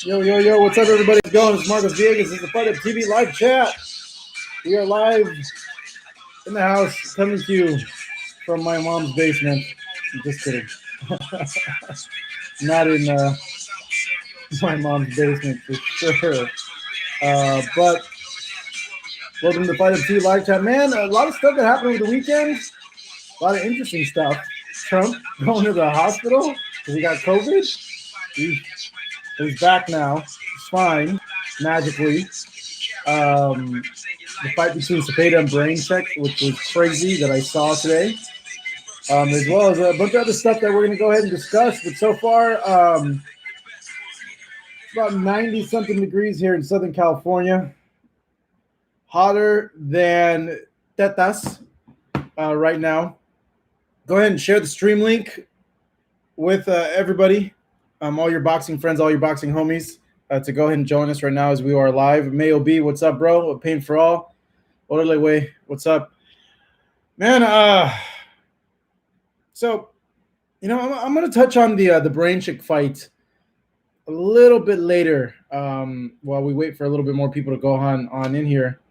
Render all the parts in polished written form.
Yo, what's up, everybody? It's going. It's Marcus Villegas. It's the Fight Up TV live chat. We are live in the house, coming to you from my mom's basement. I'm just kidding. Not in my mom's basement for sure. But welcome to the Fight Up TV live chat. Man, a lot of stuff that happened over the weekend. A lot of interesting stuff. Trump going to the hospital because he got COVID. He's back now. He's fine, magically. The fight between Zepeda and Baranchyk, which was crazy that I saw today, as well as a bunch of other stuff that we're going to go ahead and discuss. But so far, it's about 90-something degrees here in Southern California. Hotter than Tetas right now. Go ahead and share the stream link with everybody. All your boxing friends, all your boxing homies, to go ahead and join us right now as we are live. Mayo B, what's up, bro? Pain for all. Orderly Way, what's up? Man, so, I'm going to touch on the Baranchyk fight a little bit later while we wait for a little bit more people to go on in here.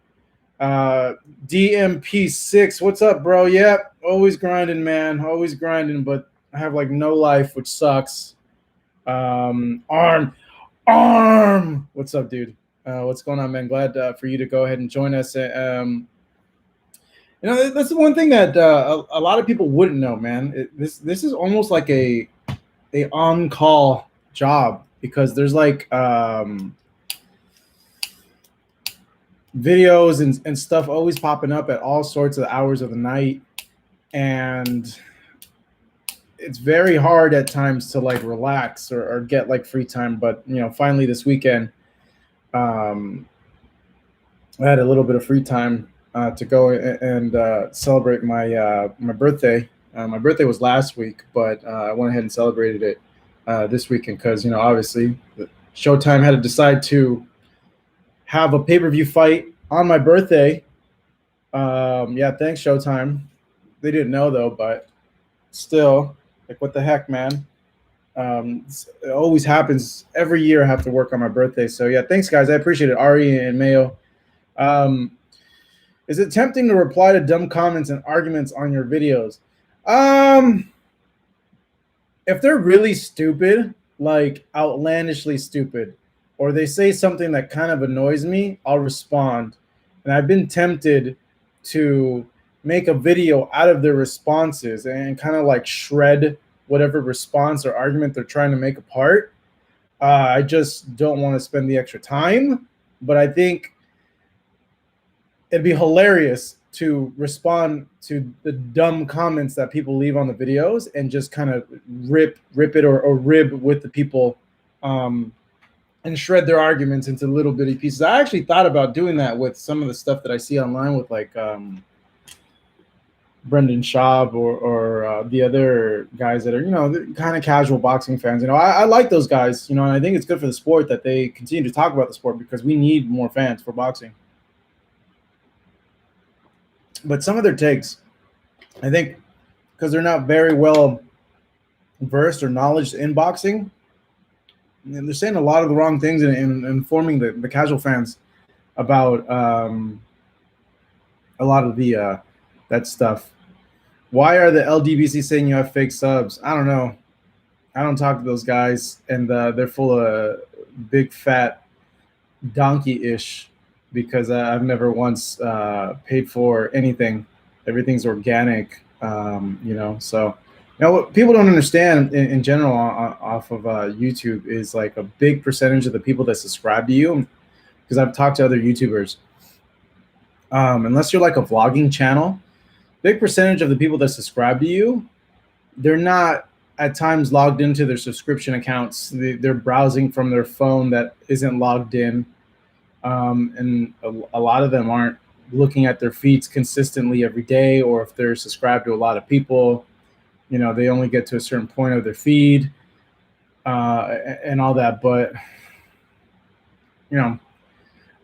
DMP6, what's up, bro? Yep, always grinding, man. Always grinding, but I have, no life, which sucks. Arm, what's up, dude? What's going on, man? Glad for you to go ahead and join us. That's the one thing that a lot of people wouldn't know, man. This is almost like a on-call job, because there's videos and stuff always popping up at all sorts of hours of the night, and it's very hard at times to relax or get free time. But finally this weekend, I had a little bit of free time to go and celebrate my birthday. My birthday was last week, but I went ahead and celebrated it this weekend because obviously Showtime had to decide to have a pay-per-view fight on my birthday. Yeah, thanks Showtime. They didn't know though, but still. What the heck, man? It always happens. Every year I have to work on my birthday. So, yeah, thanks, guys. I appreciate it. Ari and Mayo. Is it tempting to reply to dumb comments and arguments on your videos? If they're really stupid, outlandishly stupid, or they say something that kind of annoys me, I'll respond. And I've been tempted to make a video out of their responses and kind of shred whatever response or argument they're trying to make apart. I just don't want to spend the extra time, but I think it'd be hilarious to respond to the dumb comments that people leave on the videos and just kind of rip it or rib with the people and shred their arguments into little bitty pieces. I actually thought about doing that with some of the stuff that I see online with Brendan Schaub or the other guys that are, kind of casual boxing fans. I like those guys, and I think it's good for the sport that they continue to talk about the sport because we need more fans for boxing. But some of their takes, I think, because they're not very well versed or knowledge in boxing, and they're saying a lot of the wrong things in informing the casual fans about a lot of the that stuff. Why are the LDBC saying you have fake subs? I don't know. I don't talk to those guys, and they're full of big fat donkey-ish because I've never once paid for anything. Everything's organic, So, what people don't understand in general off of YouTube is a big percentage of the people that subscribe to you, because I've talked to other YouTubers. Unless you're a vlogging channel, big percentage of the people that subscribe to you, they're not at times logged into their subscription accounts. They're browsing from their phone that isn't logged in. And a lot of them aren't looking at their feeds consistently every day, or if they're subscribed to a lot of people, they only get to a certain point of their feed and all that. But,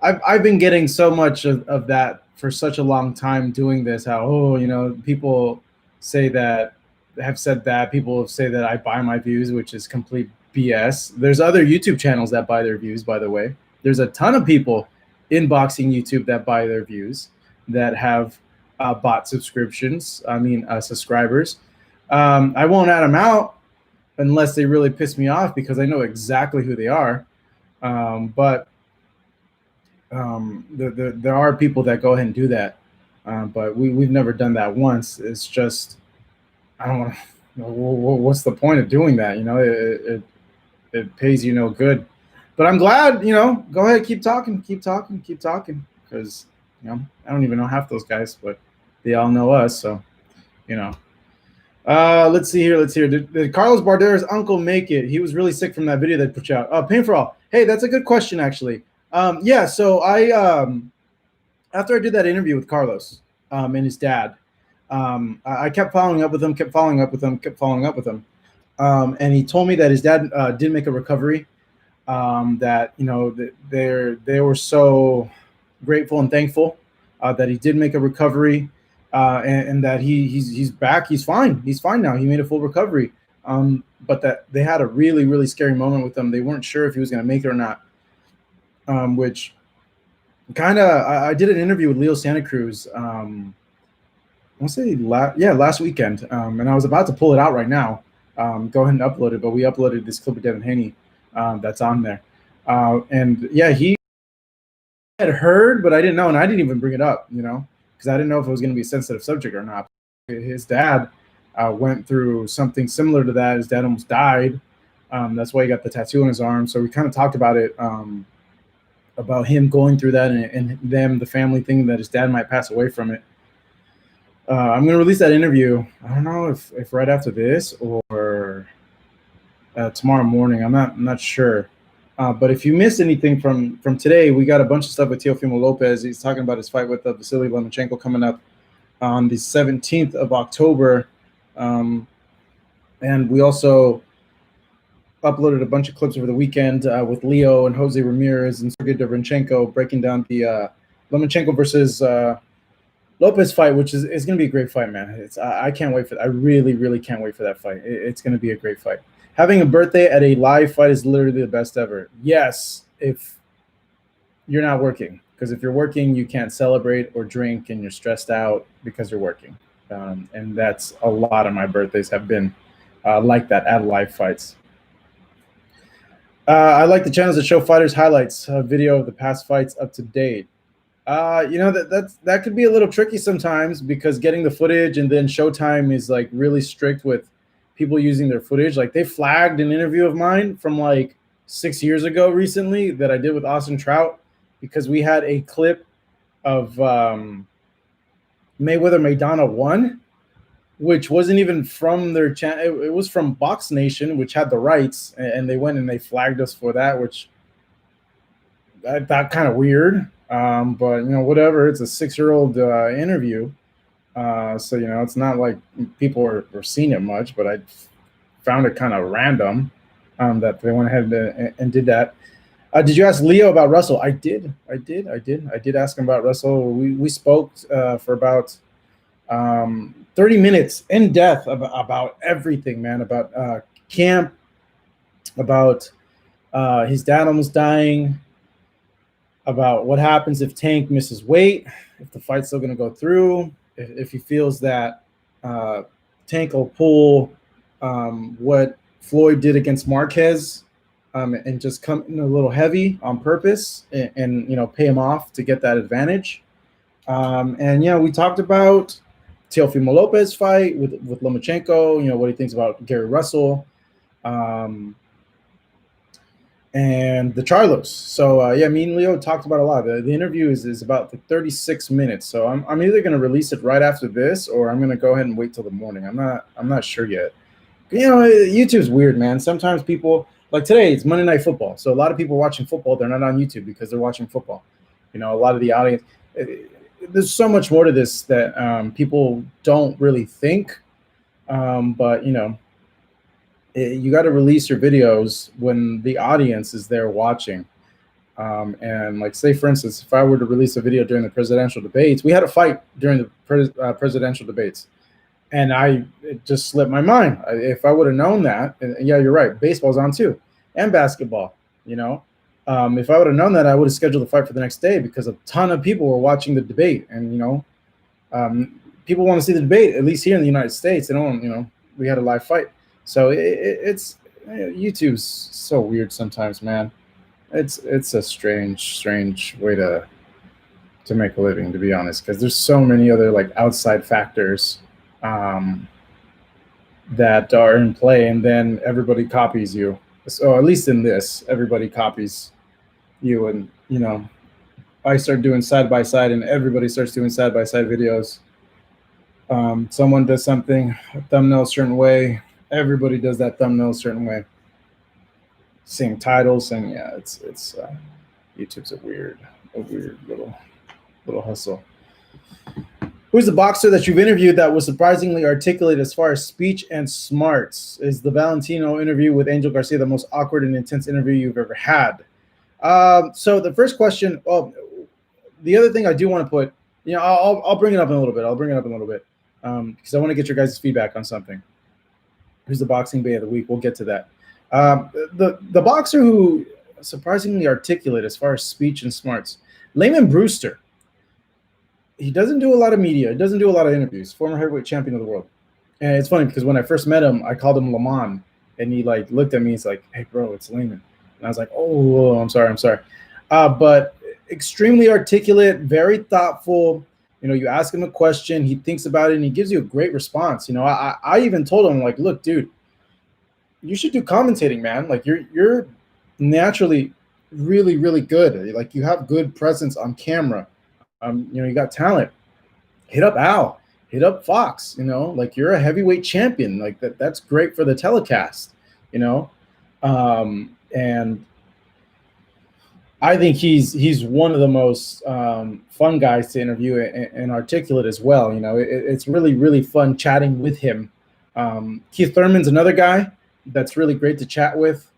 I've been getting so much of that for such a long time doing this, how, people say that have said that. People say that I buy my views, which is complete BS. There's other YouTube channels that buy their views, by the way. There's a ton of people in boxing YouTube that buy their views, that have bought subscriptions. Subscribers. I won't add them out unless they really piss me off, because I know exactly who they are. But there are people that go ahead and do that. But we've never done that once. It's just, I don't want to. What's the point of doing that? It pays you no good. But I'm glad. Go ahead, keep talking, because I don't even know half those guys, but they all know us. So, let's see here. Did Carlos Bardera's uncle make it? He was really sick from that video that put you out. Pain for all. Hey, that's a good question, actually. Yeah. So after I did that interview with Carlos and his dad, I kept following up with him, and he told me that his dad did make a recovery. That they were so grateful and thankful that he did make a recovery, and that he's back. He's fine now. He made a full recovery. But that they had a really, really scary moment with him. They weren't sure if he was going to make it or not. Which kind of, I did an interview with Leo Santa Cruz. I want to say last weekend, and I was about to pull it out right now. Go ahead and upload it, but we uploaded this clip of Devin Haney that's on there. And yeah, he had heard, but I didn't know, and I didn't even bring it up, because I didn't know if it was going to be a sensitive subject or not. His dad went through something similar to that. His dad almost died. That's why he got the tattoo on his arm. So we kind of talked about it, about him going through that, and the family thinking that his dad might pass away from it. I'm going to release that interview. I don't know if right after this or tomorrow morning. I'm not sure. But if you missed anything from today, we got a bunch of stuff with Teofimo Lopez. He's talking about his fight with Vasyl Lomachenko coming up on the 17th of October. And we also uploaded a bunch of clips over the weekend with Leo and Jose Ramirez and Sergey Baranchyk breaking down the Lomachenko versus Lopez fight, which is going to be a great fight, man. I can't wait for that. I really, really can't wait for that fight. It's going to be a great fight. Having a birthday at a live fight is literally the best ever. Yes, if you're not working, because if you're working, you can't celebrate or drink, and you're stressed out because you're working. And that's a lot of my birthdays have been like that, at live fights. I like the channels that show fighters highlights, video of the past fights up to date. That could be a little tricky sometimes, because getting the footage, and then Showtime is like really strict with people using their footage. Like, they flagged an interview of mine from like 6 years ago recently that I did with Austin Trout, because we had a clip of Mayweather Maidana 1, which wasn't even from their channel. It was from Box Nation, which had the rights, and they went and they flagged us for that, which I thought kind of weird. But whatever. It's a 6-year-old interview, so it's not like people are seeing it much. But I found it kind of random that they went ahead and did that. Did you ask Leo about Russell? I did ask him about Russell. We spoke for about 30 minutes in depth about everything, man. About camp, about his dad almost dying, about what happens if Tank misses weight, if the fight's still going to go through, if he feels that Tank will pull what Floyd did against Marquez, and just come in a little heavy on purpose, and pay him off to get that advantage. And we talked about Teofimo Lopez fight with Lomachenko, what he thinks about Gary Russell, and the Charlos. So me and Leo talked about a lot. The interview is about 36 minutes. So I'm either going to release it right after this, or I'm going to go ahead and wait till the morning. I'm not sure yet. YouTube's weird, man. Sometimes people, like today, it's Monday Night Football. So a lot of people watching football, they're not on YouTube because they're watching football. A lot of the audience, there's so much more to this that people don't really think. But you got to release your videos when the audience is there watching. And like, say for instance, if I were to release a video during the presidential debates, we had a fight during the presidential debates. And it just slipped my mind. If I would have known that, and yeah, you're right, baseball's on too, and basketball. You know, if I would have known that, I would have scheduled the fight for the next day because a ton of people were watching the debate, and people want to see the debate. At least here in the United States, they don't. We had a live fight, so it's YouTube's so weird sometimes, man. It's a strange way to make a living, to be honest, because there's so many other like outside factors that are in play, and then everybody copies you. So at least in this, everybody copies you, and I start doing side by side, and everybody starts doing side by side videos. Someone does something, a thumbnail a certain way, everybody does that thumbnail a certain way. Same titles, and yeah, it's YouTube's a weird little hustle. Who's the boxer that you've interviewed that was surprisingly articulate as far as speech and smarts? Is the Valentino interview with Angel Garcia the most awkward and intense interview you've ever had? So the first question, the other thing I do want to put, I'll bring it up in a little bit. Because I want to get your guys' feedback on something. Who's the boxing bay of the week? We'll get to that. The boxer who surprisingly articulate as far as speech and smarts, Layman Brewster. He doesn't do a lot of media. He doesn't do a lot of interviews. Former heavyweight champion of the world. And it's funny because when I first met him, I called him Lamon, and he like looked at me. He's like, "Hey, bro, it's Layman." And I was like, "Oh, I'm sorry." But extremely articulate, very thoughtful. You ask him a question, he thinks about it, and he gives you a great response. I even told him, like, look, dude, you should do commentating, man. Like, you're naturally really, really good. Like, you have good presence on camera. You got talent. Hit up Al. Hit up Fox. Like, you're a heavyweight champion. Like, that's great for the telecast. And I think he's one of the most fun guys to interview and articulate as well. It's really, really fun chatting with him. Keith Thurman's another guy that's really great to chat with,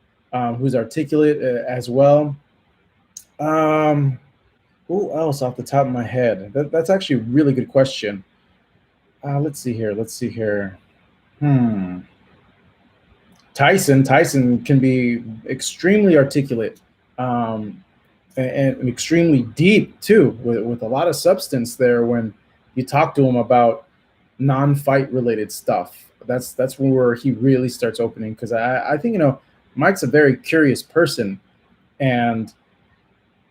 who's articulate as well. Who else off the top of my head? That's actually a really good question. Let's see here. Tyson can be extremely articulate. And extremely deep too, with a lot of substance there when you talk to him about non-fight related stuff. That's where he really starts opening, because I think Mike's a very curious person, and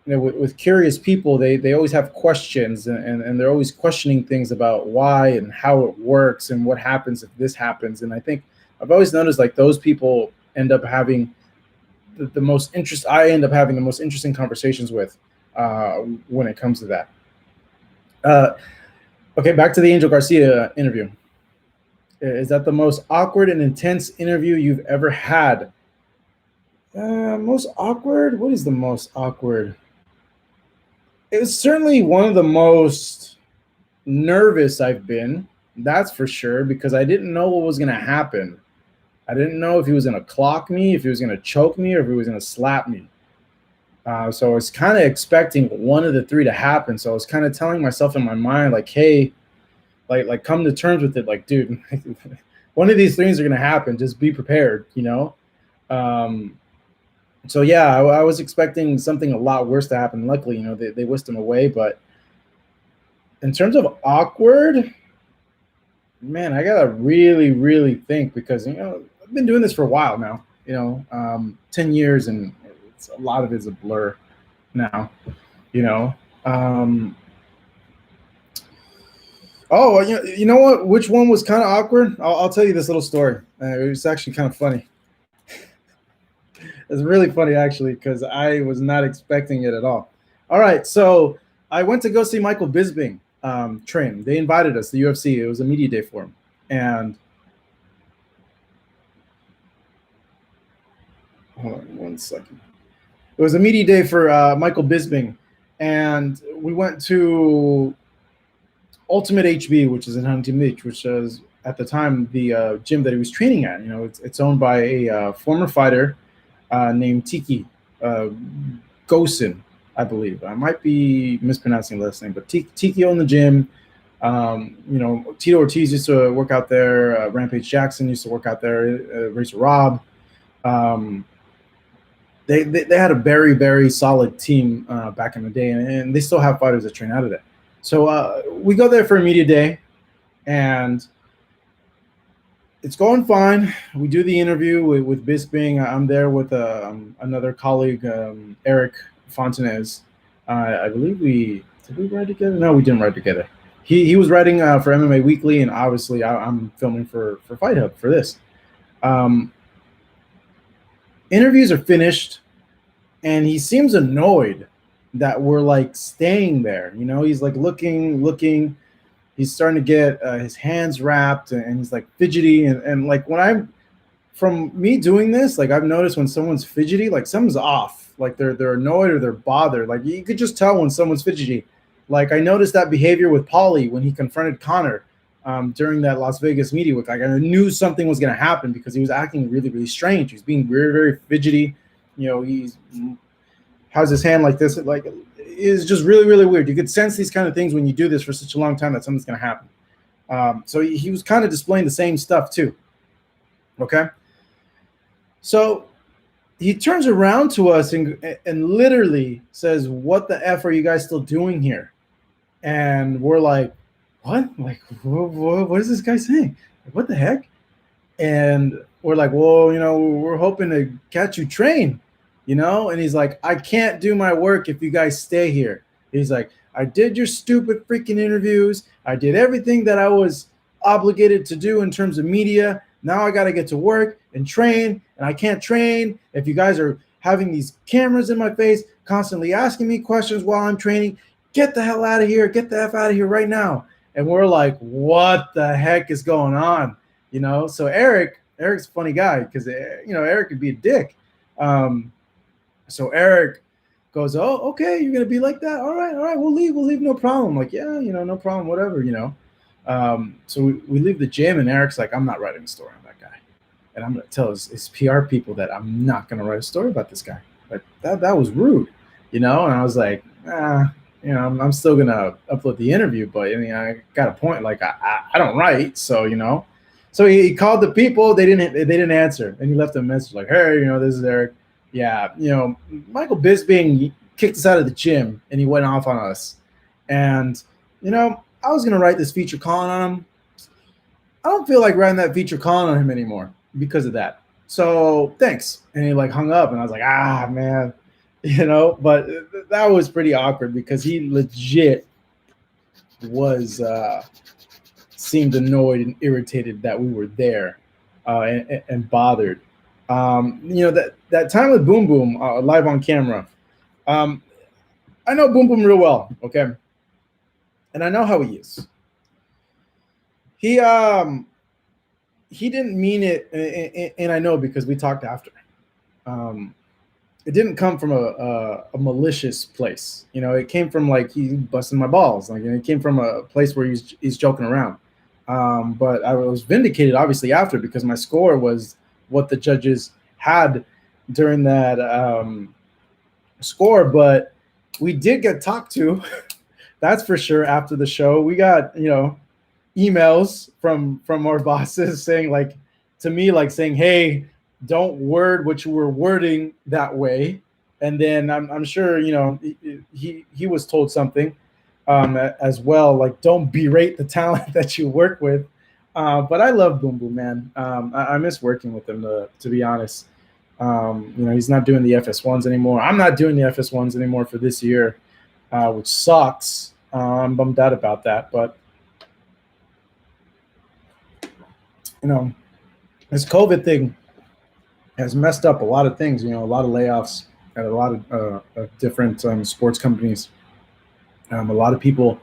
with curious people, they always have questions, and they're always questioning things about why and how it works and what happens if this happens. And I think I've always noticed like those people end up having the most interest. I end up having the most interesting conversations with when it comes to that. Okay, back to the Angel Garcia interview. Is that the most awkward and intense interview you've ever had? Most awkward? What is the most awkward? It was certainly one of the most nervous I've been. That's for sure, because I didn't know what was going to happen. I didn't know if he was going to clock me, if he was going to choke me, or if he was going to slap me. So I was kind of expecting one of the three to happen. So I was kind of telling myself in my mind, like, hey, like come to terms with it. Like, dude, one of these things are going to happen. Just be prepared, So, yeah, I was expecting something a lot worse to happen. Luckily, they whisked him away. But in terms of awkward, man, I got to really, really think, because, I've been doing this for a while now, 10 years, and a lot of it's a blur now, Oh, you know what? Which one was kind of awkward? I'll tell you this little story. It was actually kind of funny. It's really funny, actually, because I was not expecting it at all. All right, so I went to go see Michael Bisping train. They invited us, the UFC. It was a media day for him. And hold on 1 second. It was a media day for Michael Bisping. And we went to Ultimate HB, which is in Huntington Beach, which was at the time the gym that he was training at. It's owned by a former fighter named Tiki Gosin, I believe. I might be mispronouncing the last name, but Tiki owned the gym. Tito Ortiz used to work out there. Rampage Jackson used to work out there. Razor Rob. They had a very, very solid team back in the day, and they still have fighters that train out of there. So we go there for a media day, and it's going fine. We do the interview with Bisping. I'm there with another colleague, Eric Fontanez. I believe did we ride together? No, we didn't ride together. He was writing for MMA Weekly, and obviously I'm filming for Fight Hub for this. Interviews are finished, and he seems annoyed that we're like staying there. He's like looking. He's starting to get his hands wrapped, and he's like fidgety. And like from me doing this, like I've noticed when someone's fidgety, like something's off. Like they're annoyed or they're bothered. Like you could just tell when someone's fidgety. Like I noticed that behavior with Paulie when he confronted Connor during that Las Vegas media week. Like I knew something was going to happen because he was acting really, really strange. He was being very, very fidgety. He's has his hand like this. Like it's just really, really weird. You could sense these kind of things when you do this for such a long time that something's going to happen. So he was kind of displaying the same stuff too. Okay. So he turns around to us and literally says, "What the F are you guys still doing here?" And we're like, "What? Like, what is this guy saying? Like, what the heck?" And we're like, "Well, we're hoping to catch you train, And he's like, "I can't do my work if you guys stay here." He's like, "I did your stupid freaking interviews. I did everything that I was obligated to do in terms of media. Now I got to get to work and train, and I can't train if you guys are having these cameras in my face, constantly asking me questions while I'm training. Get the hell out of here. Get the F out of here right now." And we're like, what the heck is going on? So Eric's a funny guy because, Eric could be a dick. So Eric goes, "Oh, okay, you're going to be like that? All right, we'll leave, no problem." Like, yeah, no problem, whatever, So we leave the gym, and Eric's like, "I'm not writing a story on that guy. And I'm going to tell his PR people that I'm not going to write a story about this guy." Like, that was rude, And I was like, I'm still going to upload the interview, but, I got a point. Like, I don't write, so, So he called the people. They didn't answer, and he left a message like, "Hey, this is Eric. Yeah, Michael Bisping kicked us out of the gym, and he went off on us. And, I was going to write this feature calling on him. I don't feel like writing that feature calling on him anymore because of that. So thanks." And he like hung up, and I was like, man, but that was pretty awkward because he legit was seemed annoyed and irritated that we were there and bothered. That time with Boom Boom live on camera. I know Boom Boom real well, okay? And I know how he is. He didn't mean it, and I know because we talked after. It didn't come from a malicious place, It came from like he busting my balls, like it came from a place where he's joking around. But I was vindicated, obviously, after because my score was what the judges had during that score. But we did get talked to, that's for sure. After the show, we got emails from our bosses saying like to me like saying, "Hey, don't word what you were wording that way." And then I'm sure he was told something as well, like, "Don't berate the talent that you work with." But I love Boom Boom, man. I miss working with him, to be honest. He's not doing the FS1s anymore. I'm not doing the FS1s anymore for this year, which sucks. I'm bummed out about that. But, this COVID thing has messed up a lot of things, a lot of layoffs at a lot of different sports companies. A lot of people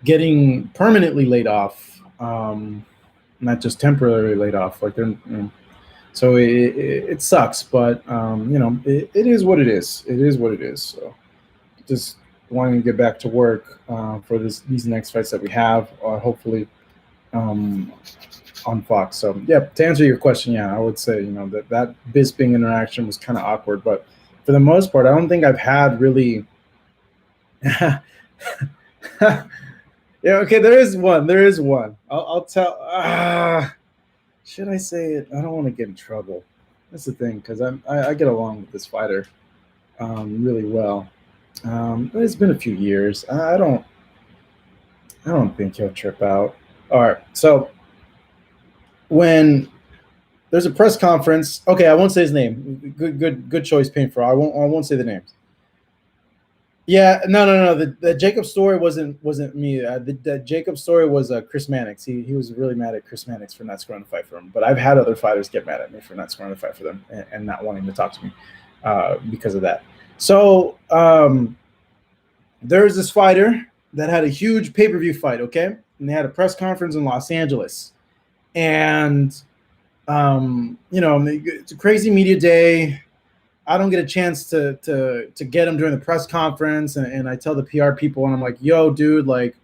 getting permanently laid off, not just temporarily laid off. Like they're, so it sucks, but it is what it is. It is what it is. So just wanting to get back to work for these next fights that we have, hopefully on Fox. So yeah, to answer your question, yeah, I would say that Bisping interaction was kind of awkward, but for the most part, I don't think I've had really Yeah, okay, there is one. There is one. I'll tell. Should I say it? I don't want to get in trouble. That's the thing, because I get along with this fighter really well. But it's been a few years. I don't think he'll trip out. All right. So when there's a press conference, okay, I won't say his name. Good choice, Painful. I won't say the names. Yeah, no. The Jacob story wasn't me. The Jacob story was Chris Mannix. He was really mad at Chris Mannix for not scoring the fight for him. But I've had other fighters get mad at me for not scoring the fight for them and not wanting to talk to me because of that. So there's this fighter that had a huge pay-per-view fight, okay? And they had a press conference in Los Angeles. And, it's a crazy media day. I don't get a chance to get him during the press conference. And I tell the PR people, and I'm like, yo, dude, like,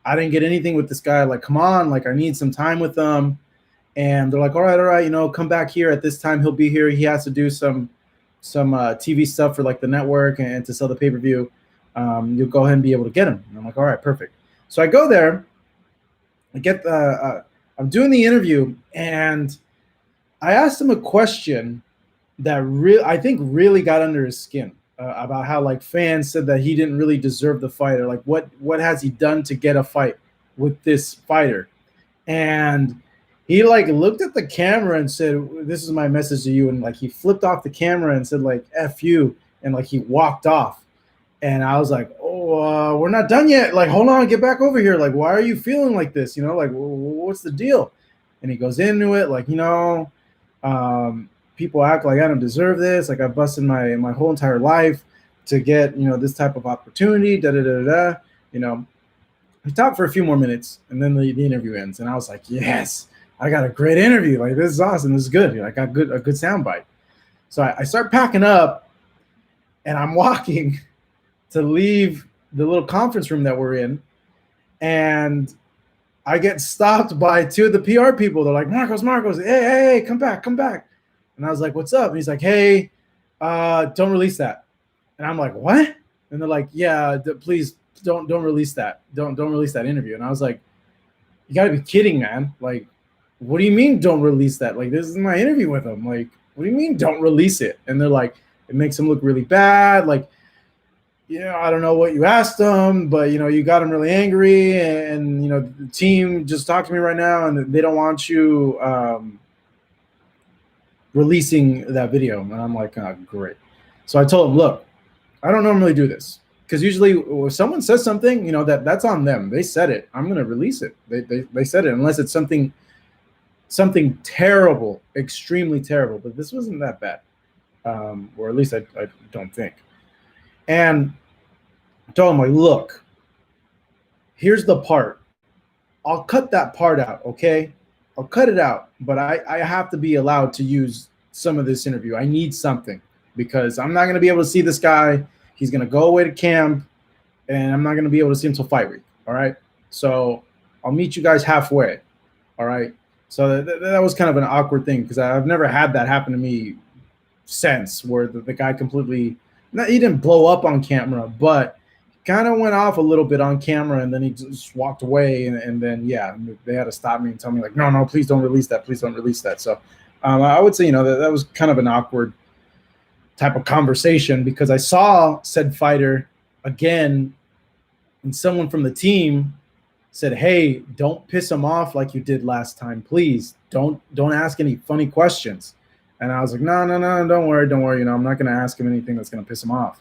I didn't get anything with this guy. Like, come on, like, I need some time with him. And they're like, all right, come back here at this time. He'll be here. He has to do some TV stuff for, like, the network and to sell the pay-per-view. You'll go ahead and be able to get him. And I'm like, all right, perfect. So I go there. I'm doing the interview, and I asked him a question that I think really got under his skin about how, like, fans said that he didn't really deserve the fight, or like what has he done to get a fight with this fighter. And he, like, looked at the camera and said, this is my message to you. And, like, he flipped off the camera and said, like, F you. And, like, he walked off. And I was like, we're not done yet. Like, hold on, get back over here. Like, why are you feeling like this? Like, what's the deal? And he goes into it, like, people act like I don't deserve this. Like, I busted my whole entire life to get, this type of opportunity, We talked for a few more minutes, and then the interview ends. And I was like, yes, I got a great interview. Like, this is awesome. This is good. I got a good soundbite. So I start packing up, and I'm walking to leave the little conference room that we're in, and I get stopped by two of the PR people. They're like, Marcos, hey, come back. And I was like, what's up? And he's like, hey, don't release that. And I'm like, what? And they're like, yeah, please don't release that. Don't release that interview. And I was like, you gotta be kidding, man. Like, what do you mean don't release that? Like, this is my interview with him. Like, what do you mean don't release it? And they're like, it makes him look really bad. Like, I don't know what you asked them, but, you got him really angry, and, the team just talked to me right now, and they don't want you releasing that video. And I'm like, oh, great. So I told him, look, I don't normally do this, because usually if someone says something, that's on them. They said it. I'm going to release it. They said it, unless it's something terrible, extremely terrible. But this wasn't that bad, or at least I don't think. And I told him, like, look, here's the part. I'll cut that part out, okay? I'll cut it out, but I have to be allowed to use some of this interview. I need something, because I'm not going to be able to see this guy. He's going to go away to camp, and I'm not going to be able to see him until fight week, all right? So I'll meet you guys halfway, all right? So that was kind of an awkward thing, because I've never had that happen to me since, where the guy completely – he didn't blow up on camera, but kind of went off a little bit on camera, and then he just walked away. And then, they had to stop me and tell me, like, no, please don't release that. Please don't release that. So I would say, that was kind of an awkward type of conversation, because I saw said fighter again, and someone from the team said, hey, don't piss him off like you did last time. Please don't ask any funny questions. And I was like, no, don't worry. I'm not going to ask him anything that's going to piss him off.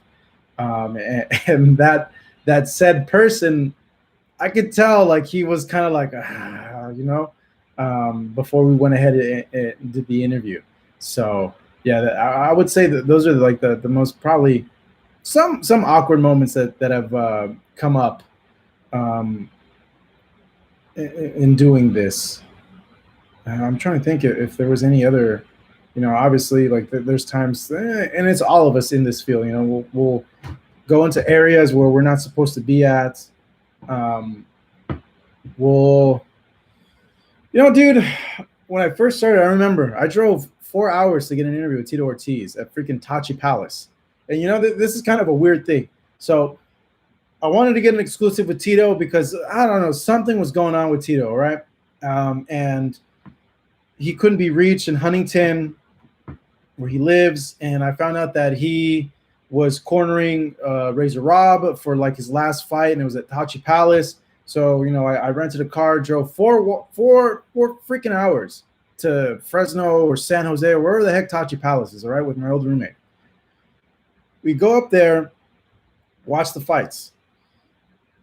And that said person, I could tell, like, he was kind of like, before we went ahead and did the interview. So, yeah, I would say that those are, like, the most probably some awkward moments that have come up in doing this. I'm trying to think if there was any other. Obviously, like, there's times, and it's all of us in this field, we'll go into areas where we're not supposed to be at. Dude, when I first started, I remember I drove 4 hours to get an interview with Tito Ortiz at freaking Tachi Palace. And, this is kind of a weird thing. So I wanted to get an exclusive with Tito because I don't know, something was going on with Tito, right? And he couldn't be reached in Huntington, where he lives, and I found out that he was cornering Razor Rob for like his last fight, and it was at Tachi Palace. So I rented a car, drove four freaking hours to Fresno or San Jose or wherever the heck Tachi Palace is. All right, with my old roommate, we go up there, watch the fights.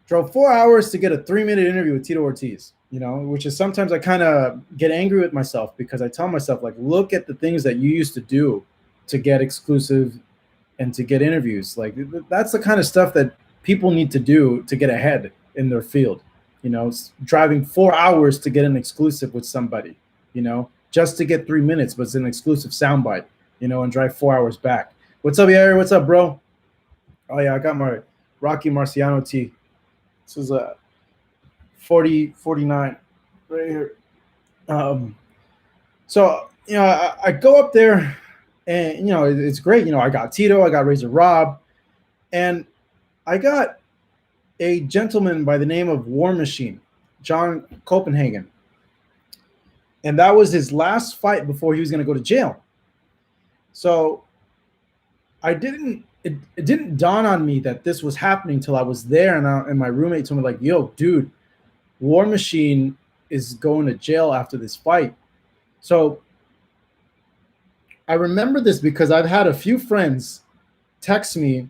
Drove 4 hours to get a 3-minute interview with Tito Ortiz, which is sometimes I kind of get angry with myself because I tell myself, like, look at the things that you used to do to get exclusive and to get interviews. Like, that's the kind of stuff that people need to do to get ahead in their field. Driving 4 hours to get an exclusive with somebody, just to get 3 minutes, but it's an exclusive soundbite, and drive 4 hours back. What's up, Yari? What's up, bro? Oh, yeah, I got my Rocky Marciano tee. This is a 49 right here. So, I go up there and, it's great. I got Tito, I got Razor Rob, and I got a gentleman by the name of War Machine, John Copenhagen. And that was his last fight before he was going to go to jail. So it didn't dawn on me that this was happening till I was there, and my roommate told me, like, yo, dude, War Machine is going to jail after this fight. So I remember this because I've had a few friends text me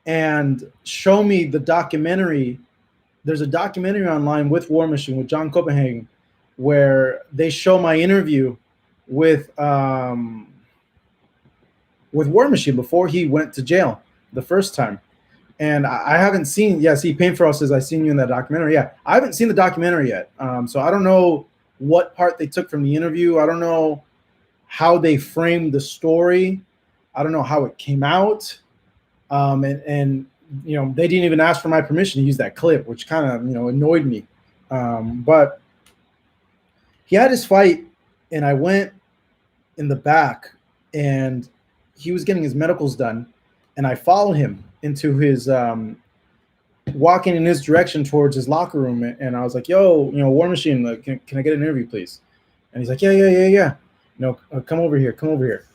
and show me the documentary. There's a documentary online with War Machine, with John Copenhagen, where they show my interview with War Machine before he went to jail the first time. And I haven't seen, Pain for Us says, I seen you in that documentary. Yeah, I haven't seen the documentary yet. So I don't know what part they took from the interview. I don't know how they framed the story. I don't know how it came out. And they didn't even ask for my permission to use that clip, which kind of, annoyed me. But he had his fight, and I went in the back, and he was getting his medicals done, and I followed him into his walking in his direction towards his locker room, and I was like, yo, War Machine, can I get an interview, please? And he's like, yeah. Come over here.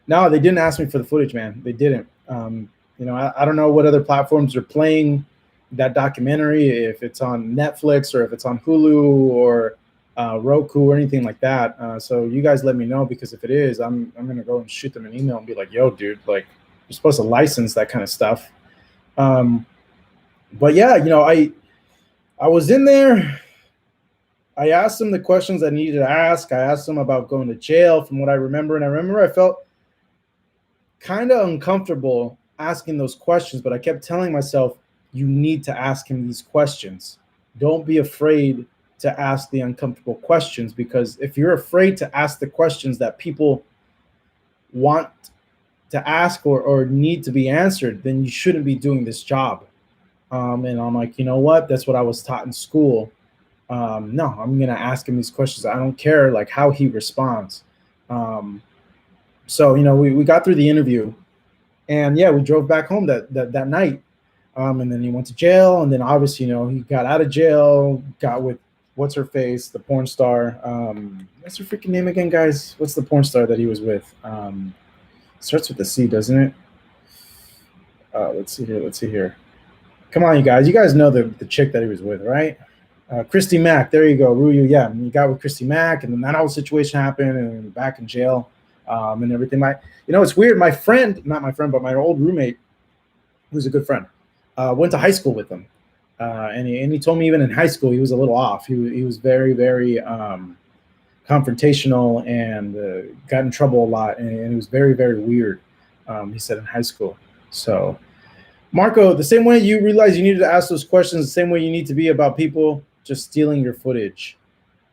No, they didn't ask me for the footage, man. They didn't. I don't know what other platforms are playing that documentary, if it's on Netflix or if it's on Hulu or Roku or anything like that. So you guys let me know, because if it is, I'm gonna go and shoot them an email and be like, yo, dude, like, you're supposed to license that kind of stuff. But yeah, I was in there. I asked them the questions I needed to ask. I asked them about going to jail from what I remember. And I remember I felt kind of uncomfortable asking those questions, but I kept telling myself, you need to ask him these questions. Don't be afraid to ask the uncomfortable questions, because if you're afraid to ask the questions that people want to ask or need to be answered, then you shouldn't be doing this job. And I'm like, you know what? That's what I was taught in school. No, I'm going to ask him these questions. I don't care like how he responds. So, we got through the interview, and yeah, we drove back home that night. And then he went to jail, and then obviously, he got out of jail, got with what's her face, the porn star. What's her freaking name again, guys? What's the porn star that he was with? Starts with a C, doesn't it? Let's see here. Come on, you guys. You guys know the chick that he was with, right? Christy Mack. There you go, Ruyu. Yeah, he got with Christy Mack, and then that whole situation happened, and back in jail, and everything. It's weird. My friend, not my friend, but my old roommate, who's a good friend, went to high school with him, and he told me even in high school he was a little off. He was very, very confrontational and got in trouble a lot, and he was very, very weird. He said in high school. So, Marco, the same way you realize you needed to ask those questions, the same way you need to be about people just stealing your footage.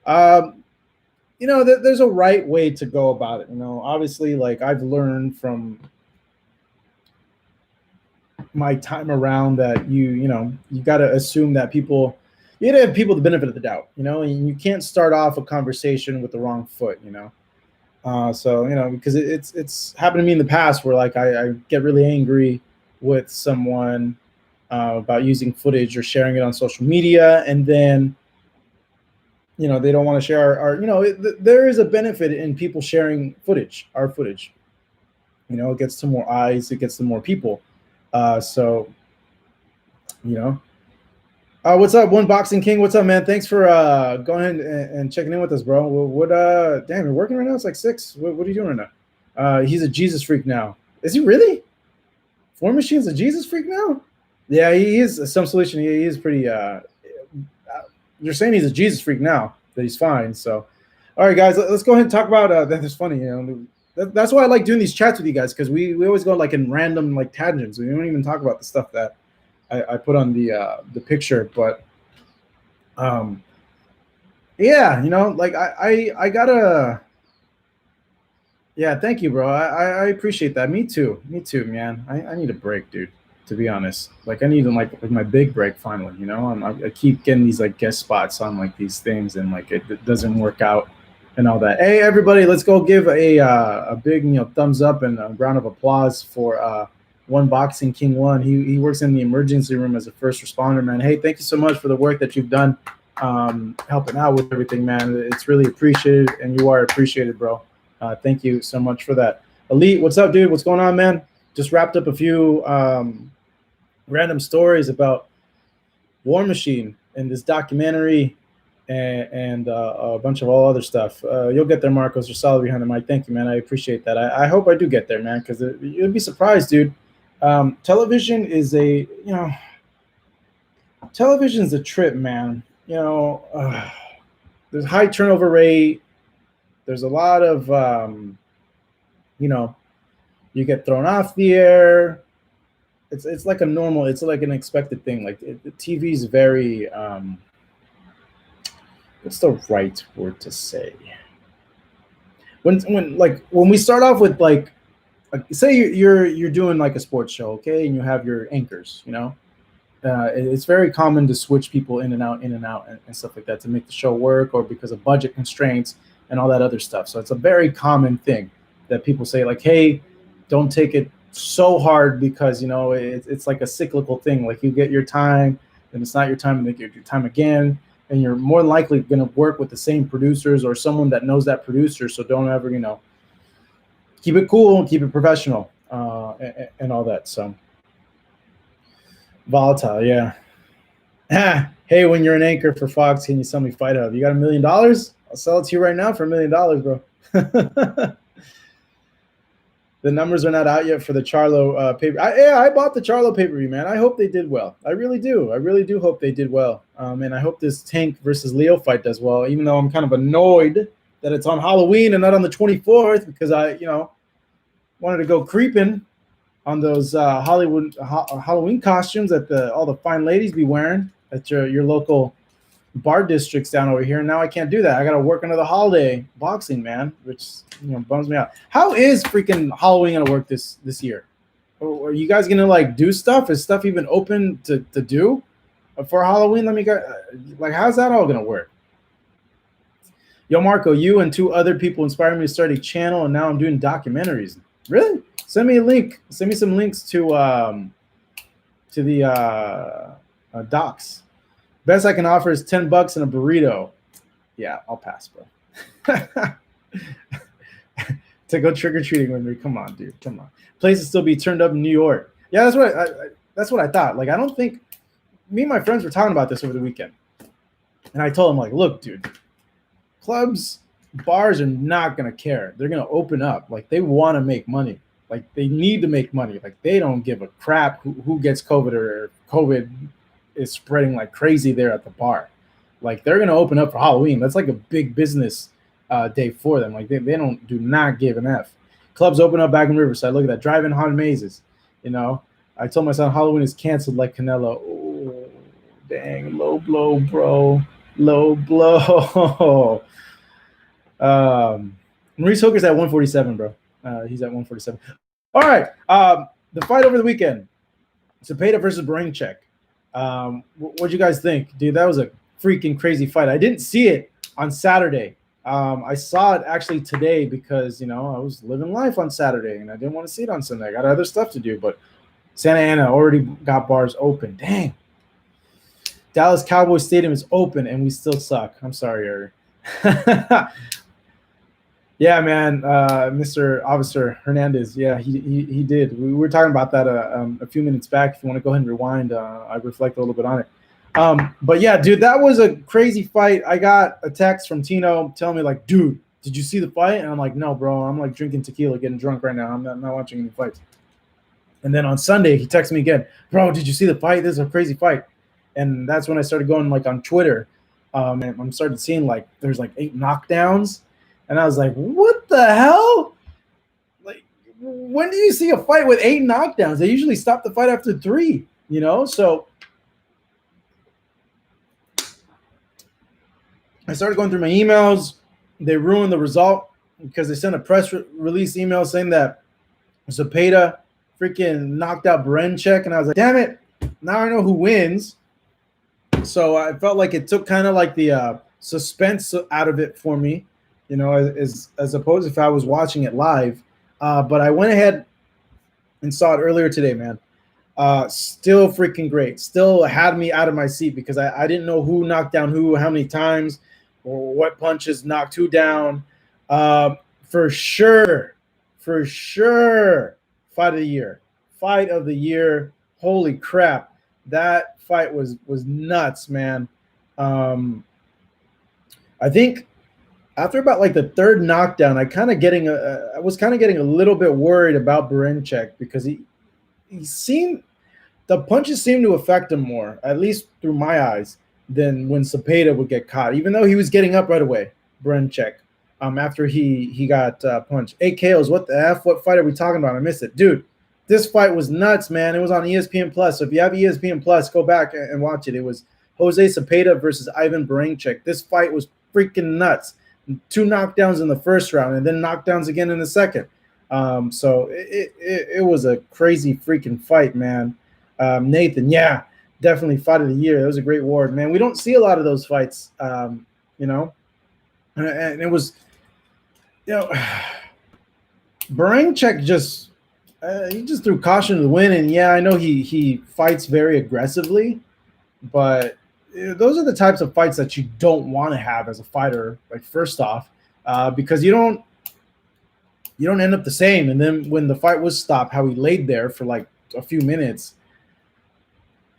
There's a right way to go about it. Obviously, like, I've learned from my time around that you got to assume that you got to have people the benefit of the doubt, and you can't start off a conversation with the wrong foot, So, because it's happened to me in the past where, like, I get really angry with someone, about using footage or sharing it on social media, and then they don't want to share our there is a benefit in people sharing our footage. It gets to more eyes, it gets to more people. So what's up, One Boxing King? What's up, man? Thanks for going ahead and checking in with us, bro. What damn, you're working right now? It's like 6. What are you doing right now? He's a Jesus freak now. Is he really? War Machine's a Jesus freak now? Yeah, he is some solution. He is pretty you're saying he's a Jesus freak now, that he's fine. So all right, guys, let's go ahead and talk about that's funny, that's why I like doing these chats with you guys, because we always go like in random like tangents. We don't even talk about the stuff that I put on the picture. But yeah, like I gotta, yeah, thank you, bro. I appreciate that. Me too, man. I need a break, dude, to be honest. Like I need like my big break finally. I keep getting these like guest spots on like these things, and like it doesn't work out and all that. Hey, everybody, let's go give a big thumbs up and a round of applause for One Boxing King 1. He works in the emergency room as a first responder, man. Hey, thank you so much for the work that you've done, helping out with everything, man. It's really appreciated, and you are appreciated, bro. Thank you so much for that. Elite, what's up, dude? What's going on, man? Just wrapped up a few random stories about War Machine and this documentary, and a bunch of all other stuff. You'll get there, Marcos. You're solid behind the mic. Thank you, man. I appreciate that. I hope I do get there, man, because you'll be surprised, dude. Television is television's a trip, man. There's high turnover rate. There's a lot of, you get thrown off the air. It's like it's like an expected thing. Like the TV is very, what's the right word to say? When we start off with like say you're doing like a sports show, okay, and you have your anchors, it's very common to switch people in and out and stuff like that to make the show work, or because of budget constraints and all that other stuff. So it's a very common thing that people say, like, hey, don't take it so hard, because it's like a cyclical thing. Like you get your time, then it's not your time, and they get your time again, and you're more likely going to work with the same producers or someone that knows that producer. So don't ever keep it cool and keep it professional, and all that. So volatile, yeah. Hey, when you're an anchor for Fox, can you sell me Fight Hub? You got $1 million? I'll sell it to you right now for $1 million, bro. The numbers are not out yet for the Charlo paper. I bought the Charlo pay-per-view, man. I hope they did well. I really do. I really do hope they did well. And I hope this Tank versus Leo fight does well, even though I'm kind of annoyed that it's on Halloween and not on the 24th, because I wanted to go creeping on those Halloween costumes that all the fine ladies be wearing at your local bar districts down over here. And now I can't do that. I got to work under the holiday boxing, man, which bums me out. How is freaking Halloween gonna work this year? Are you guys gonna like do stuff? Is stuff even open to do for Halloween? Let me go. Like, how's that all gonna work? Yo, Marco, you and 2 other people inspired me to start a channel, and now I'm doing documentaries. Really? Send me a link. Send me some links to the docs. Best I can offer is $10 and a burrito. Yeah, I'll pass, bro. To go trick-or-treating with me. Come on, dude. Come on. Places still be turned up in New York. Yeah, that's what I thought. Like, I don't think me and my friends were talking about this over the weekend. And I told them, like, look, dude, clubs, bars are not going to care. They're going to open up. Like, they want to make money. Like, they need to make money. Like, they don't give a crap who gets COVID, or COVID is spreading like crazy there at the bar. Like, they're going to open up for Halloween. That's like a big business day for them. Like, they do not give an F. Clubs open up back in Riverside. Look at that. Drive-in haunted mazes. I told my son Halloween is canceled like Canelo. Oh, dang. Low blow, bro. Low blow. Maurice Hooker's at 147, bro. He's at 147. All right. The fight over the weekend. Zepeda versus Baranchyk. What'd you guys think? Dude, that was a freaking crazy fight. I didn't see it on Saturday. I saw it actually today because, I was living life on Saturday and I didn't want to see it on Sunday. I got other stuff to do. But Santa Ana already got bars open. Dang. Dallas Cowboys Stadium is open and we still suck. I'm sorry, Ari. Yeah, man, Mr. Officer Hernandez. Yeah, he did. We were talking about that a few minutes back. If you want to go ahead and rewind, I reflect a little bit on it. But yeah, dude, that was a crazy fight. I got a text from Tino telling me like, dude, did you see the fight? And I'm like, no, bro. I'm like drinking tequila, getting drunk right now. I'm not watching any fights. And then on Sunday, he texted me again, bro, did you see the fight? This is a crazy fight. And that's when I started going like on Twitter. And I'm started seeing like there's like 8 knockdowns. And I was like, what the hell? Like, when do you see a fight with 8 knockdowns? They usually stop the fight after 3, you know? So I started going through my emails. They ruined the result because they sent a press release email saying that Zepeda freaking knocked out Baranchyk. And I was like, damn it. Now I know who wins. So I felt like it took kind of like the suspense out of it for me. You know, as opposed if I was watching it live. But I went ahead and saw it earlier today, man. Still freaking great. Still had me out of my seat because I didn't know who knocked down who, how many times, or what punches knocked who down. For sure, fight of the year. Fight of the year. Holy crap. That fight was nuts, man. I think after about like the 3rd knockdown, I was kind of getting a little bit worried about Baranchyk because he seemed the punches seemed to affect him more, at least through my eyes, than when Zepeda would get caught. Even though he was getting up right away, Baranchyk, after he got punched. 8 KOs. What the F? What fight are we talking about? I missed it, dude. This fight was nuts, man. It was on ESPN Plus. So if you have ESPN Plus, go back and watch it. It was Jose Zepeda versus Ivan Baranchyk. This fight was freaking nuts. 2 knockdowns in the first round and then knockdowns again in the second. So it was a crazy freaking fight, man. Nathan, yeah, definitely fight of the year. It was a great award, man. We don't see a lot of those fights, you know. And it was, you know, Baranchyk just he just threw caution to the wind. And yeah, I know he fights very aggressively, but those are the types of fights that you don't want to have as a fighter. Like first off, because you don't end up the same. And then when the fight was stopped, how he laid there for like a few minutes.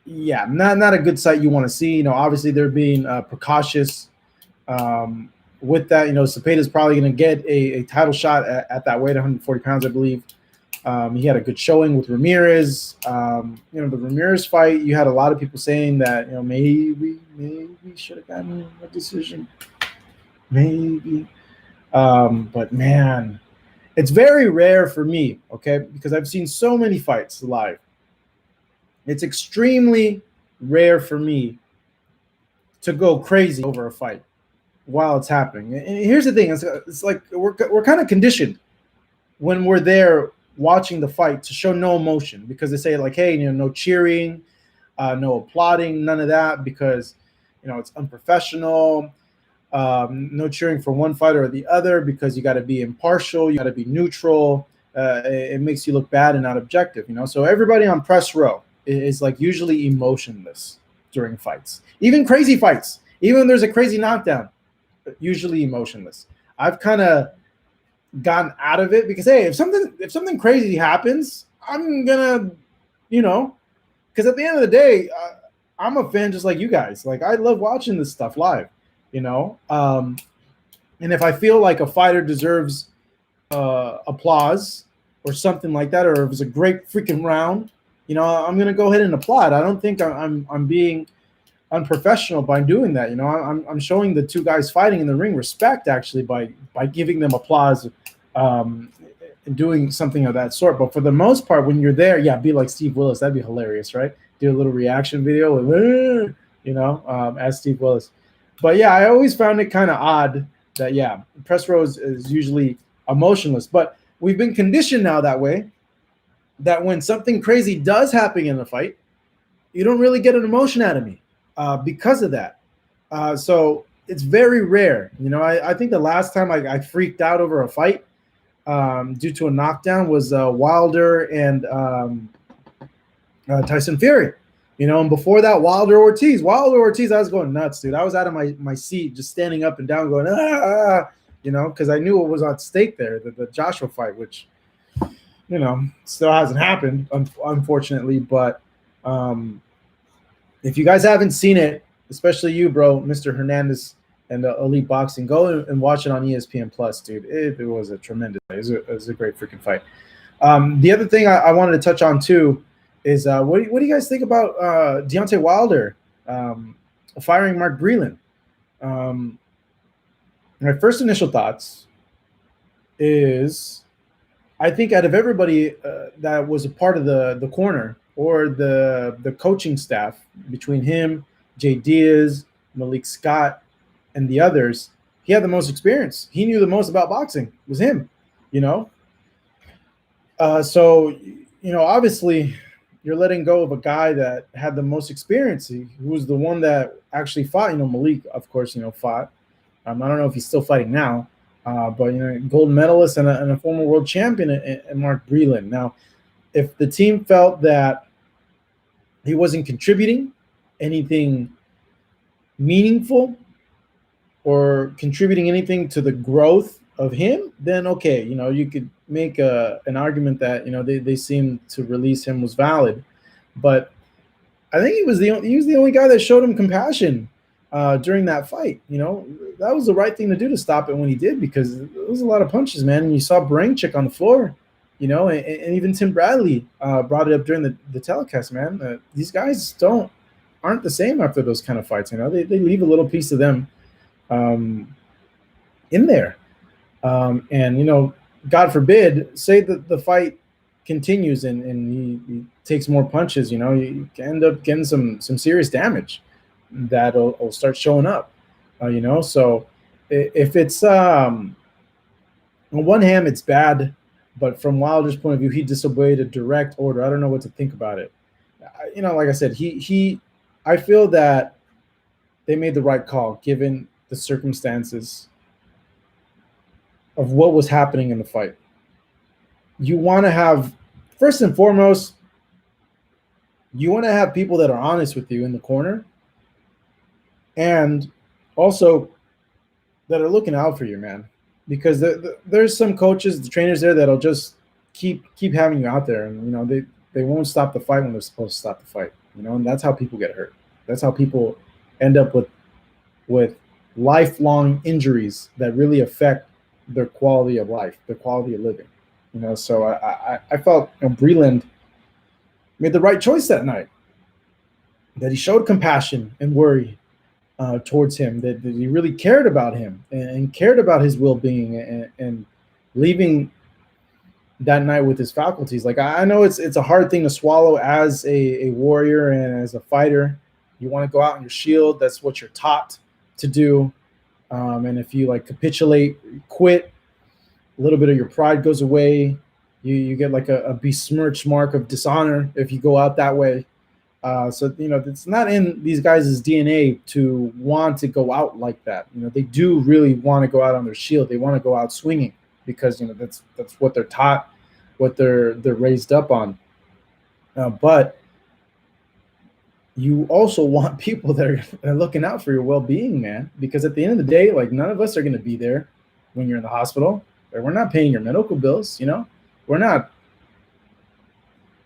Yeah, not a good sight you want to see. You know, obviously they're being precautious with that. You know, Zepeda's probably going to get a title shot at that weight, 140 pounds, I believe. He had a good showing with Ramirez. You know, the Ramirez fight, you had a lot of people saying that, you know, maybe should have gotten a decision. Maybe. But man, it's very rare for me, okay, because I've seen so many fights live. It's extremely rare for me to go crazy over a fight while it's happening. And here's the thing: it's like we're kind of conditioned when we're there watching the fight to show no emotion, because they say like, hey, you know, no cheering, no applauding, none of that, because you know it's unprofessional. No cheering for one fighter or the other, because you got to be impartial, you got to be neutral. It makes you look bad and not objective, you know. So everybody on press row is like usually emotionless during fights, even crazy fights, even when there's a crazy knockdown, usually emotionless. I've kind of gotten out of it because, hey, if something crazy happens, I'm gonna, you know, because at the end of the day, I'm a fan just like you guys. Like, I love watching this stuff live, you know. And if I feel like a fighter deserves applause or something like that, or if it was a great freaking round, you know, I'm gonna go ahead and applaud. I don't think I'm being unprofessional by doing that. You know, I'm showing the two guys fighting in the ring respect, actually, by giving them applause and doing something of that sort. But for the most part, when you're there, yeah, be like Steve Willis. That'd be hilarious, right? Do a little reaction video, with, you know, as Steve Willis. But yeah, I always found it kind of odd that, yeah, press row is usually emotionless. But we've been conditioned now that way, that when something crazy does happen in a fight, you don't really get an emotion out of me because of that. So it's very rare. You know, I think the last time I freaked out over a fight due to a knockdown was Wilder and Tyson Fury. And before that, Wilder Ortiz, I was going nuts, dude. I was out of my seat, just standing up and down, going, because I knew what was at stake there, the Joshua fight, which, still hasn't happened, unfortunately. But if you guys haven't seen it, especially you, bro, Mr. Hernandez and Elite Boxing, go and watch it on ESPN Plus, dude. It was a tremendous fight. It was a great freaking fight. The other thing I wanted to touch on, too, is what do you guys think about Deontay Wilder firing Mark Breland? My first initial thoughts is I think out of everybody that was a part of the corner or the coaching staff, between him, Jay Diaz, Malik Scott, and the others, he had the most experience. He knew the most about boxing. It was him, So, obviously you're letting go of a guy that had the most experience, who was the one that actually fought. Malik, of course, fought. I don't know if he's still fighting now, but, gold medalist and a former world champion and Mark Breland. Now, if the team felt that he wasn't contributing anything meaningful or contributing anything to the growth of him, then okay, you could make an argument that they seemed to release him was valid. But I think he was the only guy that showed him compassion during that fight. That was the right thing to do to stop it when he did, because it was a lot of punches, man. And you saw Baranchyk on the floor, and even Tim Bradley brought it up during the telecast, man. These guys aren't the same after those kind of fights. They leave a little piece of them in there. And, God forbid, say that the fight continues and he takes more punches, you can end up getting some serious damage that'll start showing up, So if it's on one hand, it's bad, but from Wilder's point of view, he disobeyed a direct order. I don't know what to think about it. Like I said, I feel that they made the right call given the circumstances of what was happening in the fight. You want to have, first and foremost, you want to have people that are honest with you in the corner, and also that are looking out for you, man. Because there's some coaches, the trainers there, that'll just keep having you out there, and they won't stop the fight when they're supposed to stop the fight. And that's how people get hurt. That's how people end up with lifelong injuries that really affect their quality of life, their quality of living. So I felt Breland made the right choice that night, that he showed compassion and worry towards him, that he really cared about him and cared about his well-being, and leaving that night with his faculties. Like, I know it's a hard thing to swallow as a warrior and as a fighter. You want to go out on your shield. That's what you're taught to do. And if you capitulate, quit, a little bit of your pride goes away. You get like a besmirched mark of dishonor if you go out that way. So it's not in these guys' DNA to want to go out like that. They do really want to go out on their shield. They want to go out swinging because that's what they're taught, what they're raised up on. But you also want people that are looking out for your well-being, man, because at the end of the day, none of us are going to be there when you're in the hospital. We're not paying your medical bills, We're not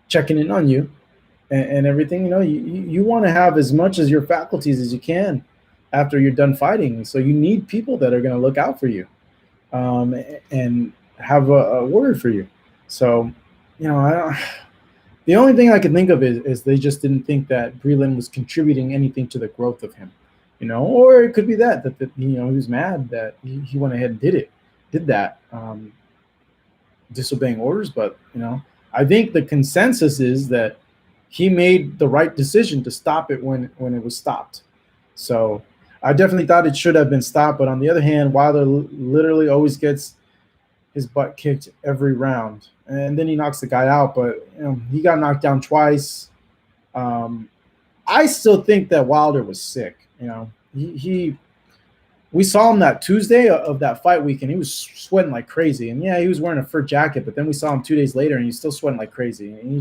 checking in on you and everything. You want to have as much as your faculties as you can after you're done fighting. So you need people that are going to look out for you and have a word for you. So, the only thing I can think of is they just didn't think that Breland was contributing anything to the growth of him, or it could be that he was mad that he went ahead and did that, disobeying orders. But, I think the consensus is that he made the right decision to stop it when it was stopped. So I definitely thought it should have been stopped. But on the other hand, Wilder literally always gets his butt kicked every round, and then he knocks the guy out. But he got knocked down twice. I still think that Wilder was sick. We saw him that Tuesday of that fight week, and he was sweating like crazy. And yeah, he was wearing a fur jacket, but then we saw him 2 days later, and he's still sweating like crazy. And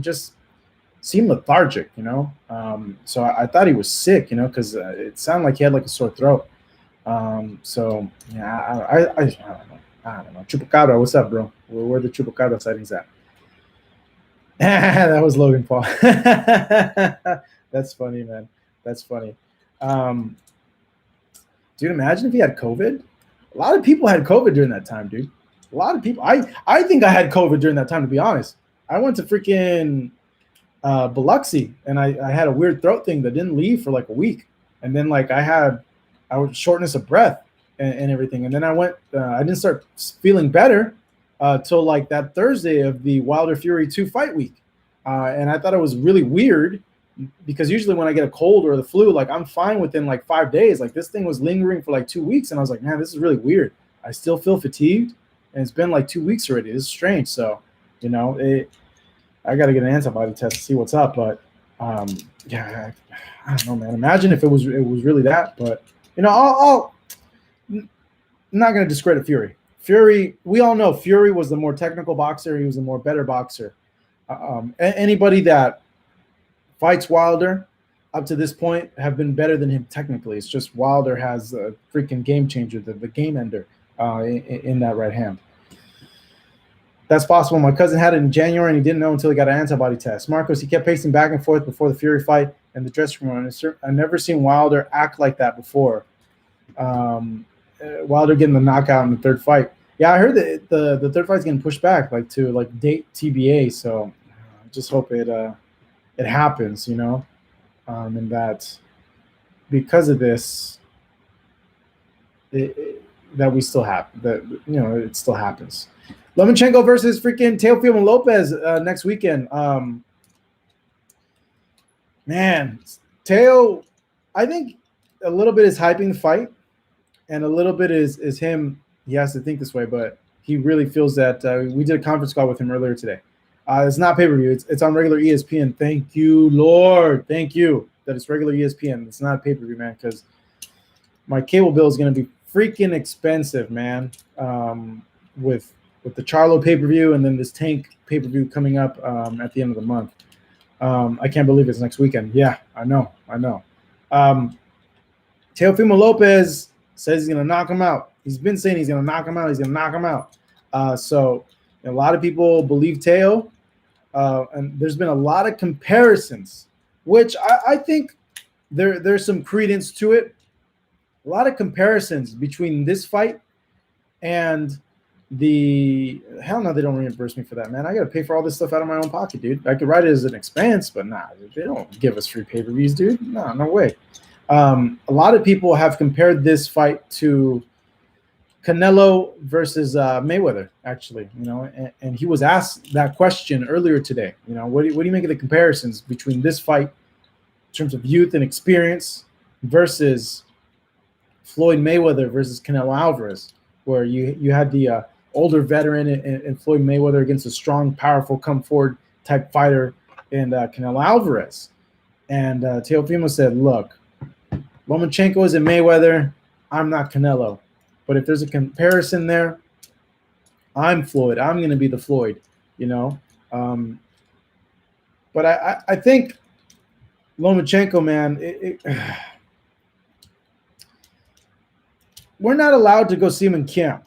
seemed lethargic, you know. So I thought he was sick, you know, because it sounded like he had like a sore throat. So yeah, I don't know. I don't know. Chupacabra, what's up, bro? Where are the Chupacabra sightings at? That was Logan Paul. That's funny, man. That's funny. Um, dude, imagine if he had COVID. A lot of people had COVID during that time, dude. A lot of people. I think I had COVID during that time, to be honest. I went to freaking Biloxi, and I had a weird throat thing that didn't leave for like a week, and then like I was shortness of breath and everything, and then I didn't start feeling better till like that Thursday of the Wilder Fury 2 fight week, and I thought it was really weird because usually when I get a cold or the flu, like I'm fine within like 5 days. Like this thing was lingering for like 2 weeks, and I was like, man, this is really weird. I still feel fatigued, and it's been like 2 weeks already. This is strange. So, you know, I got to get an antibody test to see what's up. But yeah, I don't know, man. Imagine if it was really that. But you know, I'm not going to discredit Fury. Fury, we all know Fury was the more technical boxer. He was the more better boxer. Anybody that fights Wilder up to this point have been better than him technically. It's just Wilder has a freaking game changer, the game ender in that right hand. That's possible. My cousin had it in January, and he didn't know until he got an antibody test. Marcos, he kept pacing back and forth before the Fury fight and the dressing room. I've never seen Wilder act like that before. Wilder getting the knockout in the third fight. Yeah, I heard that the third fight's getting pushed back, like to like date TBA. So I just hope it happens, you know, and that because of this, that we still have that, you know, it still happens. Lomachenko versus freaking Teofimo Lopez next weekend. Man, Teo, I think a little bit is hyping the fight, and a little bit is him. He has to think this way, but he really feels that. We did a conference call with him earlier today. It's not pay-per-view. It's on regular ESPN. Thank you, Lord. Thank you that it's regular ESPN. It's not pay-per-view, man, because my cable bill is going to be freaking expensive, man, with the Charlo pay-per-view and then this Tank pay-per-view coming up at the end of the month. I can't believe it's next weekend. Yeah, I know. Teofimo Lopez says he's going to knock him out. He's been saying he's going to knock him out. So a lot of people believe Teo, and there's been a lot of comparisons, which I think there's some credence to it. A lot of comparisons between this fight and the hell no, they don't reimburse me for that, man. I got to pay for all this stuff out of my own pocket, dude. I could write it as an expense, but nah, they don't give us free pay-per-views, dude. No way. A lot of people have compared this fight to Canelo versus Mayweather, actually, you know, and he was asked that question earlier today. You know, what do you make of the comparisons between this fight in terms of youth and experience versus Floyd Mayweather versus Canelo Alvarez, where you had the older veteran in Floyd Mayweather against a strong, powerful, come forward type fighter in Canelo Alvarez. And Teofimo said, look, Lomachenko isn't Mayweather. I'm not Canelo. But if there's a comparison there, I'm Floyd. I'm going to be the Floyd, you know. But I think Lomachenko, man, we're not allowed to go see him in camp.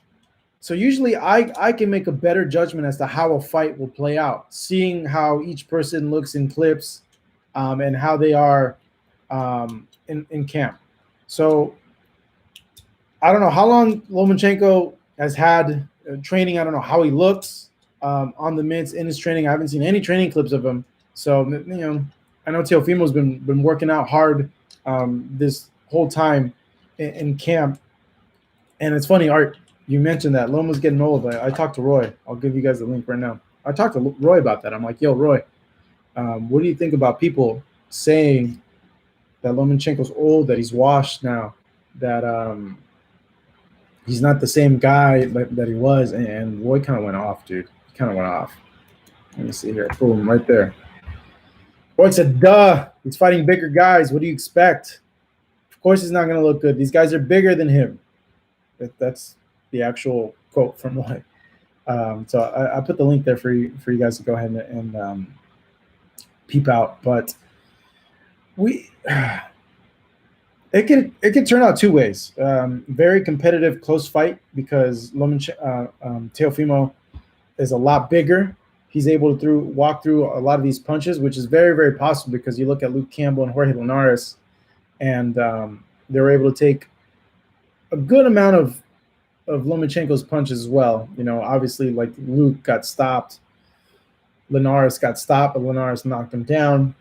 So usually I can make a better judgment as to how a fight will play out, seeing how each person looks in clips and how they are in camp. So I don't know how long Lomachenko has had training. I don't know how he looks on the mitts in his training. I haven't seen any training clips of him. So, you know, I know Teofimo's been working out hard this whole time in camp. And it's funny, Art, you mentioned that Loma's getting old. I talked to Roy. I'll give you guys the link right now. I talked to Roy about that. I'm like, yo, Roy, what do you think about people saying that Lomachenko's old, that he's washed now, that he's not the same guy that he was? And Roy kind of went off, dude. He kind of went off. Let me see here. Boom, right there. Roy said, duh, he's fighting bigger guys. What do you expect? Of course he's not going to look good. These guys are bigger than him. That's the actual quote from Roy. So I put the link there for you guys to go ahead and peep out. But we it can turn out two ways. Very competitive, close fight because Teofimo is a lot bigger. He's able to walk through a lot of these punches, which is very, very possible because you look at Luke Campbell and Jorge Linares, and they were able to take a good amount of Lomachenko's punches as well. You know, obviously, like Luke got stopped, Linares got stopped, but Linares knocked him down.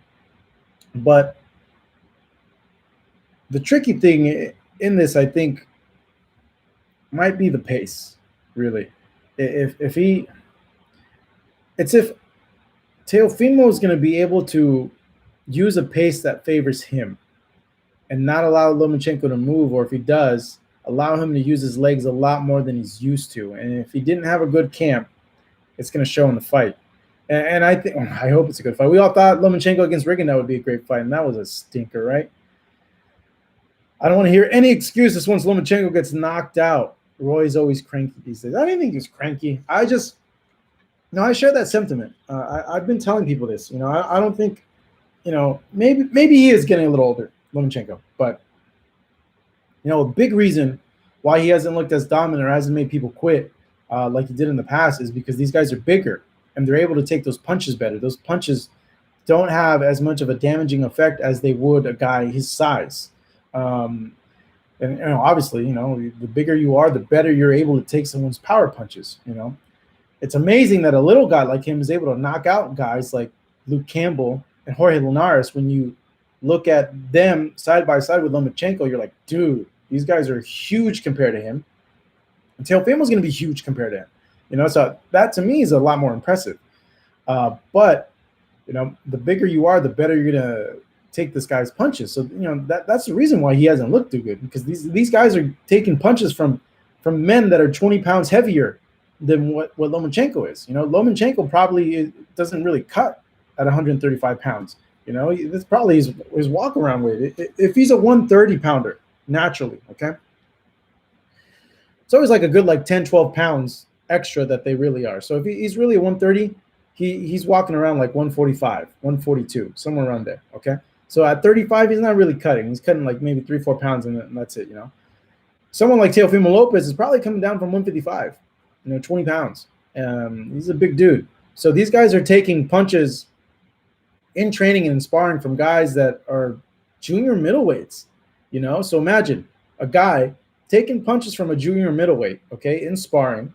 But the tricky thing in this, I think, might be the pace, really. If Teofimo is going to be able to use a pace that favors him and not allow Lomachenko to move, or if he does, allow him to use his legs a lot more than he's used to. And if he didn't have a good camp, it's going to show in the fight. And I hope it's a good fight. We all thought Lomachenko against Rigondeaux would be a great fight, and that was a stinker, right? I don't want to hear any excuses once Lomachenko gets knocked out. Roy's always cranky these days. I didn't think he was cranky. I share that sentiment. I've been telling people this. You know, I don't think, you know, maybe he is getting a little older, Lomachenko. But, you know, a big reason why he hasn't looked as dominant or hasn't made people quit like he did in the past is because these guys are bigger and they're able to take those punches better. Those punches don't have as much of a damaging effect as they would a guy his size. And you know, obviously, you know, the bigger you are, the better you're able to take someone's power punches. You know, it's amazing that a little guy like him is able to knock out guys like Luke Campbell and Jorge Linares. When you look at them side by side with Lomachenko, you're like, dude, these guys are huge compared to him. And Teofimo's going to be huge compared to him. You know, so that to me is a lot more impressive. But you know, the bigger you are, the better you're going to take this guy's punches. So, you know, that's the reason why he hasn't looked too good, because these guys are taking punches from men that are 20 pounds heavier than what Lomachenko is. You know, Lomachenko probably doesn't really cut at 135 pounds. You know, that's probably his walk around weight. If he's a 130 pounder naturally, okay, it's always like a good like 10, 12 pounds extra that they really are. So if he's really a 130, he's walking around like 145, 142, somewhere around there, okay? So at 35, he's not really cutting. He's cutting like maybe 3-4 pounds, and that's it, you know. Someone like Teofimo Lopez is probably coming down from 155, you know, 20 pounds. He's a big dude. So these guys are taking punches in training and sparring from guys that are junior middleweights, you know. So imagine a guy taking punches from a junior middleweight, okay, in sparring,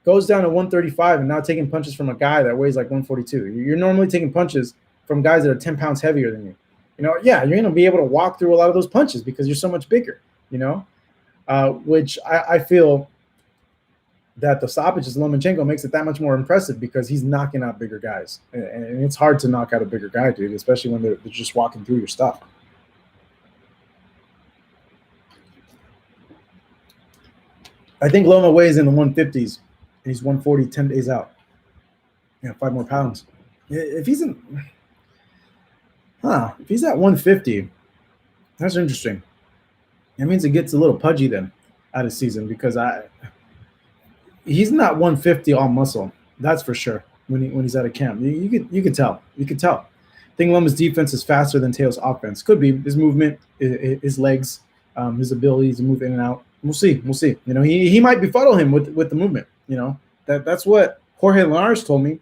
goes down to 135 and now taking punches from a guy that weighs like 142. You're normally taking punches from guys that are 10 pounds heavier than you. You know, yeah, you're going to be able to walk through a lot of those punches because you're so much bigger, you know, which I feel that the stoppages of Lomachenko makes it that much more impressive because he's knocking out bigger guys. And it's hard to knock out a bigger guy, dude, especially when they're just walking through your stuff. I think Loma weighs in the 150s, and he's 140 10 days out. You know, 5 more pounds. If he's at 150, that's interesting. That means it gets a little pudgy then out of season because he's not 150 all muscle. That's for sure. When he's out of camp, you could tell. You could tell. I think Loma's defense is faster than Teo's offense. Could be his movement, his legs, his ability to move in and out. We'll see. You know, he might befuddle him with the movement. You know, that's what Jorge Linares told me.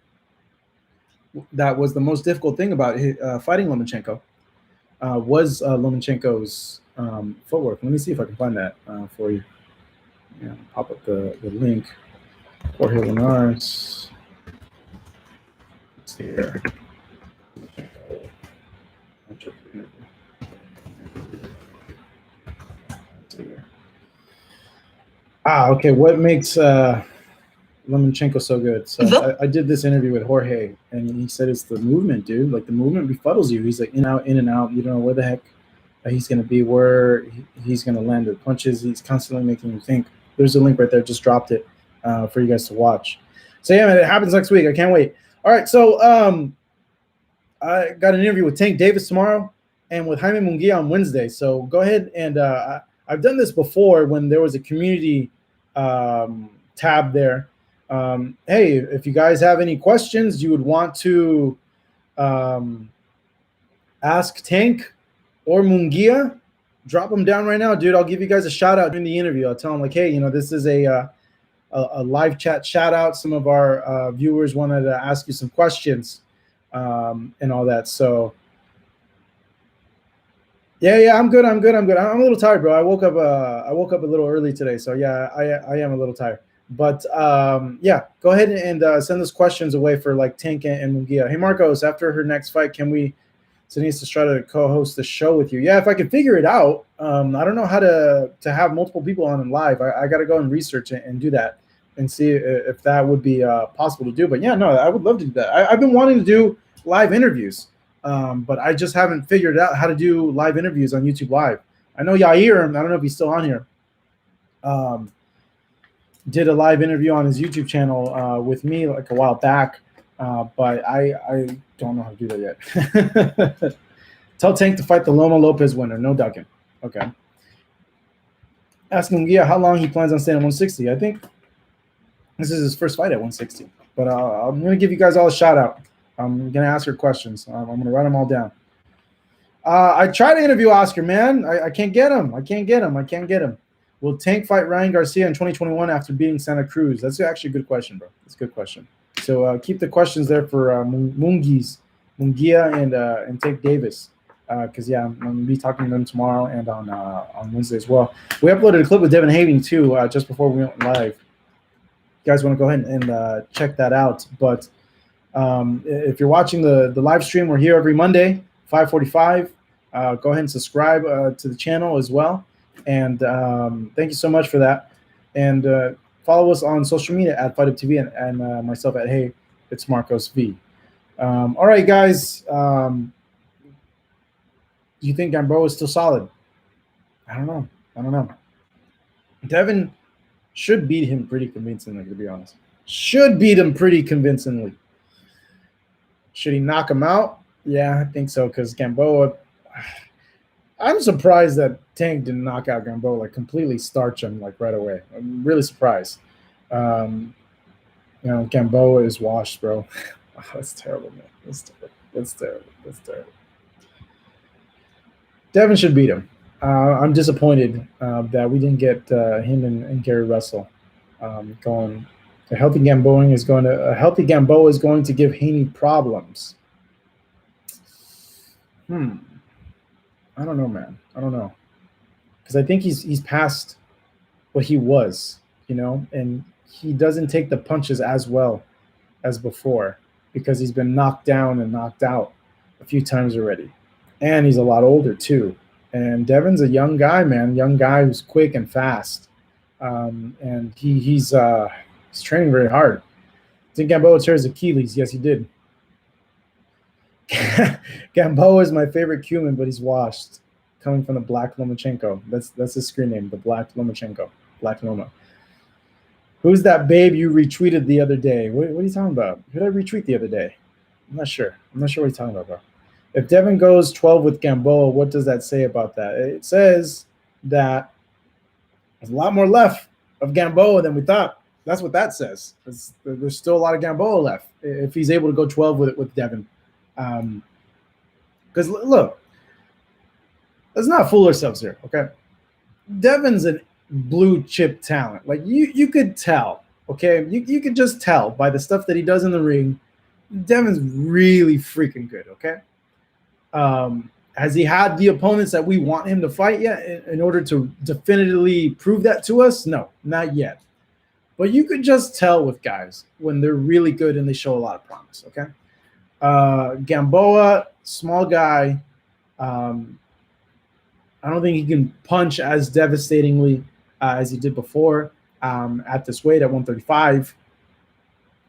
That was the most difficult thing about fighting Lomachenko, was Lomachenko's footwork. Let me see if I can find that for you. Yeah, pop up the link. Jorge Linares. Let's see here. Okay. What makes Lomachenko so good? So I did this interview with Jorge, and he said it's the movement, dude. Like the movement befuddles you. He's like in and out. You don't know where the heck he's going to be, where he's going to land the punches. He's constantly making you think. There's a link right there. Just dropped it for you guys to watch. So yeah, man, it happens next week. I can't wait. All right, so I got an interview with Tank Davis tomorrow and with Jaime Munguia on Wednesday. So go ahead and I've done this before when there was a community tab there. Hey, if you guys have any questions you would want to Ask Tank or Mungia. Drop them down right now, dude. I'll give you guys a shout out during the interview. I'll tell them like, hey, this is a live chat shout out. Some of our viewers wanted to ask you some questions and all that. So yeah, I'm good. I'm a little tired, bro. I woke up a little early today, so yeah, I am a little tired. But yeah, go ahead and send those questions away for like Tank and Mungia. Hey Marcos, after her next fight, can we? Denise to try to co-host the show with you. Yeah, if I could figure it out. I don't know how to have multiple people on in live. I got to go and research it and do that and see if that would be possible to do. But yeah, no, I would love to do that. I've been wanting to do live interviews, but I just haven't figured out how to do live interviews on YouTube Live. I know Yair, I don't know if he's still on here, did a live interview on his YouTube channel with me like a while back. But I don't know how to do that yet. Tell Tank to fight the Loma Lopez winner. No ducking. Okay. Ask Mungia how long he plans on staying at 160. I think this is his first fight at 160. But I'm going to give you guys all a shout out. I'm going to ask her questions. I'm going to write them all down. I tried to interview Oscar, man. I can't get him. I can't get him. Will Tank fight Ryan Garcia in 2021 after beating Santa Cruz? That's actually a good question, bro. That's a good question. So keep the questions there for Mungia and Tank Davis, because yeah, I'm gonna be talking to them tomorrow and on Wednesday as well. We uploaded a clip with Devin Having too just before we went live. You guys want to go ahead and check that out. But if you're watching the live stream, we're here every Monday, 5:45. Go ahead and subscribe to the channel as well. And thank you so much for that. And follow us on social media at FightUpTV and myself at Hey, it's Marcos V. All right, guys. Do you think Gamboa is still solid? I don't know. Devin should beat him pretty convincingly, to be honest. Should beat him pretty convincingly. Should he knock him out? Yeah, I think so, because Gamboa... I'm surprised that Tank didn't knock out Gamboa, like completely starch him like right away. I'm really surprised. Gamboa is washed, bro. Oh, that's terrible, man. That's terrible. Devin should beat him. I'm disappointed that we didn't get him and Gary Russell going. A healthy Gamboa is going to give Haney problems. I don't know, man. I don't know, because I think he's past what he was, and he doesn't take the punches as well as before because he's been knocked down and knocked out a few times already, and he's a lot older too. And Devin's a young guy, man. Young guy who's quick and fast, and he's training very hard. Did Gamboa tear his Achilles? Yes, he did. Gamboa is my favorite Cuban, but he's washed. Coming from the Black Lomachenko. That's his screen name, the Black Lomachenko. Black Loma. Who's that babe you retweeted the other day? What are you talking about? Who did I retweet the other day? I'm not sure what you're talking about, bro. If Devin goes 12 with Gamboa, what does that say about that? It says that there's a lot more left of Gamboa than we thought. That's what that says. There's still a lot of Gamboa left if he's able to go 12 with Devin. Because look, let's not fool ourselves here, okay? Devin's a blue chip talent. Like you could tell, okay? You could just tell by the stuff that he does in the ring. Devin's really freaking good, okay? Has he had the opponents that we want him to fight yet in order to definitively prove that to us? No, not yet. But you could just tell with guys when they're really good and they show a lot of promise, okay? Gamboa, small guy. I don't think he can punch as devastatingly as he did before at this weight at 135.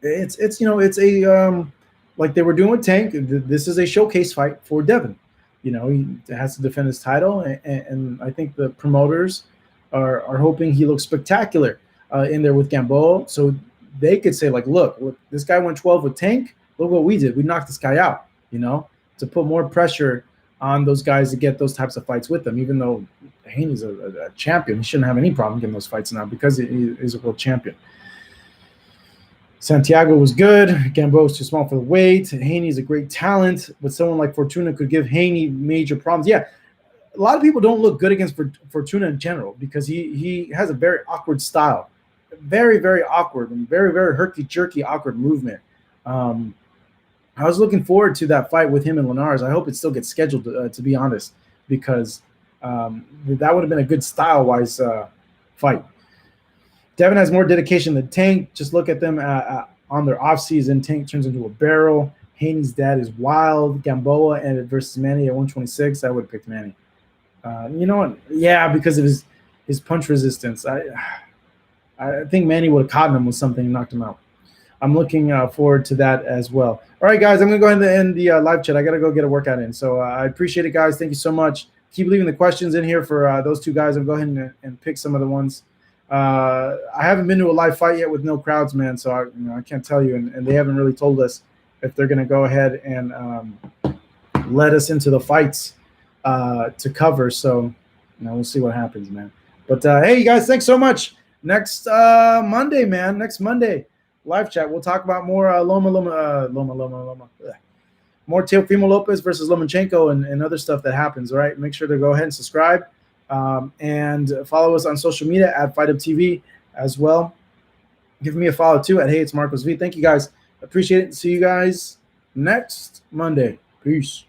It's a like they were doing with Tank. This is a showcase fight for Devin. He has to defend his title, and I think the promoters are hoping he looks spectacular in there with Gamboa, so they could say like, look, this guy went 12 with Tank. Look what we did. We knocked this guy out. To put more pressure on those guys to get those types of fights with them, even though Haney's a champion. He shouldn't have any problem getting those fights now because he is a world champion. Santiago was good. Gamboa was too small for the weight. Haney's a great talent, but someone like Fortuna could give Haney major problems. Yeah, a lot of people don't look good against Fortuna in general because he has a very awkward style, very, very awkward and very, very herky-jerky, awkward movement. I was looking forward to that fight with him and Linares. I hope it still gets scheduled, to be honest, because that would have been a good style-wise fight. Devin has more dedication than Tank. Just look at them on their offseason. Tank turns into a barrel. Haney's dad is wild. Gamboa and versus Manny at 126. I would have picked Manny. You know what? Yeah, because of his punch resistance. I think Manny would have caught him with something and knocked him out. I'm looking forward to that as well. All right, guys, I'm going to go ahead and end the live chat. I got to go get a workout in. So I appreciate it, guys. Thank you so much. Keep leaving the questions in here for those two guys. I'll go ahead and pick some of the ones. I haven't been to a live fight yet with no crowds, man, so I can't tell you, and they haven't really told us if they're going to go ahead and let us into the fights to cover. So we'll see what happens, man. But hey, you guys, thanks so much. Next Monday, man. Next Monday, live chat. We'll talk about more more Teofimo Lopez versus Lomachenko and other stuff that happens. All right, make sure to go ahead and subscribe. And follow us on social media at FightUpTV as well. Give me a follow too at Hey It's Marcos V. Thank you guys. Appreciate it. See you guys next Monday. Peace.